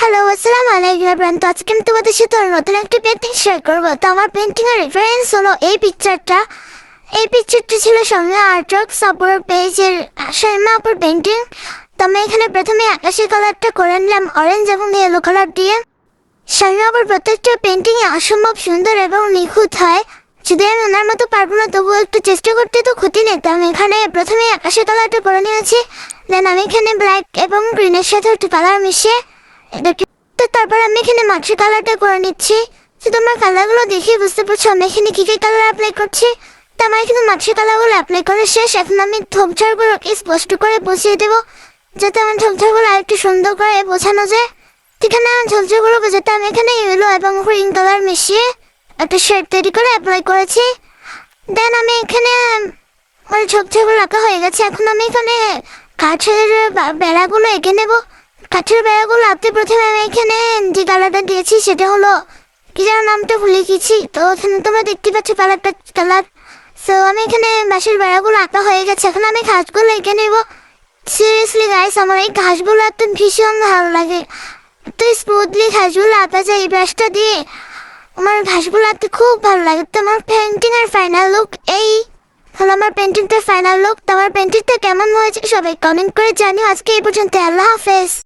Hello, আসসালামু আলাইকুম everyone. তো আজকে আমি তোমাদের সাথে নতুন একটি পেন্টিং শেয়ার করবো। তো আমার পেন্টিং এর রেফারেন্স হলো এই পিকচারটা। এই পিকচারটি ছিল সৌম্যা আর্টওয়ার্কস আপুর পেজের সৌম্যা আপুর পেন্টিং। তো আমি এখানে প্রথমে আকাশি কালারটা করে নিলাম অরেঞ্জ এবং ইয়েলো কালার দিয়ে। সৌম্যা আপুর প্রত্যেকটা পেন্টিং অসম্ভব সুন্দর এবং নিখুঁত হয়। যদি আমি ওনার মতো পারবো না, তবুও একটু চেষ্টা করতে তো ক্ষতি নেই। তো আমি এখানে প্রথমে আকাশি কালারটা করে নিয়েছি। দেন আমি এখানে ব্ল্যাক এবং গ্রিনের সাথে একটু কালার মিশিয়ে তো তারপর আমি এখানে মাটি কালারটা করে নিচ্ছি। তো তোমার কালারগুলো দেখে বুঝতে পারছো আমি এখানে কি কি কালার অ্যাপ্লাই করছি। তো আমার এখানে মাটি কালারগুলো অ্যাপ্লাই করে শেষ। এখন আমি ঝোপঝাড়গুলোকে স্পষ্ট করে বসিয়ে দেবো, যাতে আমার ঝোপঝাড়গুলো আরেকটু সুন্দর করে বোঝানো যায়। এখানে আমার ঝোপঝাড়গুলো বোঝাতে আমি এখানে ইয়েলো এবং গ্রিন কালার মিশিয়ে একটা শেড তৈরি করে অ্যাপ্লাই করেছি। দেন আমি এখানে আমার ঝোপঝাড়গুলো আঁকা হয়ে গেছে। এখন আমি এখানে কাঠের বেড়াগুলো এঁকে নেবো। কাঠের বেড়াগুলো আঁকতে প্রথমে আমি এখানে যে কালারটা দিয়েছি সেটা হলো কি যেন নামটা ভুলে গেছি। তো এখানে তোমরা দেখতে পাচ্ছ কালার। সো আমি এখানে বাঁশের বেড়াগুলো আঁকা হয়ে গেছে। এখন আমি ঘাসগুলো এঁকে নেব। সিরিয়াসলি গাইস, আমার এই ঘাসগুলো আঁকতে ভীষণ ভালো লাগে। তো স্মুথলি ঘাসগুলো আঁকা যায় এই ব্রাশটা দিয়ে। আমার ঘাসগুলো আঁকতে খুব ভালো লাগে। তো আমার পেন্টিং এর ফাইনাল লুক এই হলো। আমার পেন্টিংটার ফাইনাল লুক। তো আমার পেন্টিংটা কেমন হয়েছে সবাই কমেন্ট করে জানিও। আজকে এই পর্যন্ত, আল্লাহ হাফেজ।